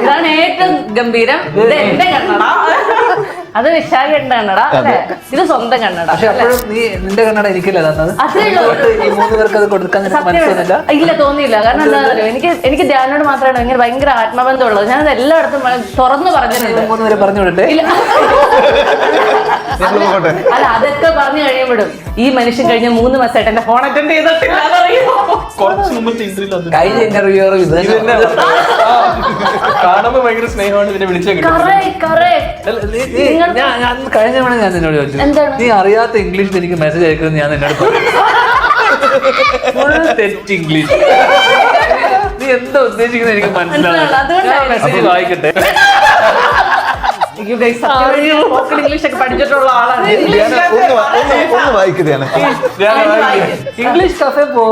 ഇതാണ് ഏറ്റവും ഗംഭീരം. ഇത് എന്റെ കണ്ണട, അത് വിശാഖേട്ടന്റെ കണ്ണട അല്ലേ? ഇത് സ്വന്തം കണ്ണട. പക്ഷെ അപ്പോഴും നീ നിന്റെ കണ്ണട എനിക്കല്ലേ തന്നത്? ഈ 3 പേർക്ക് അത് കൊടുക്കാൻ മനസ്സിലായില്ല. ഇല്ല, തോന്നിയില്ല. കാരണം എന്താ പറയുക, എനിക്ക് ധ്യാനോട് മാത്രമാണ് ഇങ്ങനെ ഭയങ്കര ആത്മബന്ധമുള്ളത്. ഞാനത് എല്ലായിടത്തും തുറന്നു പറഞ്ഞിട്ടുണ്ട്. 3 പേരെ പറഞ്ഞു വിടട്ടെ. അല്ല, അതൊക്കെ പറഞ്ഞു കഴിയുമ്പോഴും ഈ മനുഷ്യൻ കഴിഞ്ഞ 3 മാസമായിട്ട് എന്റെ ഫോൺ അറ്റൻഡ് ചെയ്തിട്ടില്ല. കഴിഞ്ഞ ഇന്റർവ്യൂ കാണുമ്പോ ഭയങ്കര സ്നേഹമാണ് ഇതിനെ വിളിച്ചു. ഞാൻ കഴിഞ്ഞ തവണ ഞാൻ നിന്നോട് ചോദിച്ചു, നീ അറിയാത്ത ഇംഗ്ലീഷിൽ എനിക്ക് മെസ്സേജ് അയക്കുന്നത് ഞാൻ നിന്നോട് തെറ്റ് ഇംഗ്ലീഷ്. നീ എന്താ ഉദ്ദേശിക്കുന്നത് എനിക്ക് മനസ്സിലാവും. ഞാൻ മെസ്സേജ് വായിക്കട്ടെ. ഇംഗ്ലീഷ് ഒക്കെ പഠിച്ചിട്ടുള്ള ആളാണ്. ഒന്ന് വായിക്കുന്നതാണ്. ഇംഗ്ലീഷ് കഫേ പോ.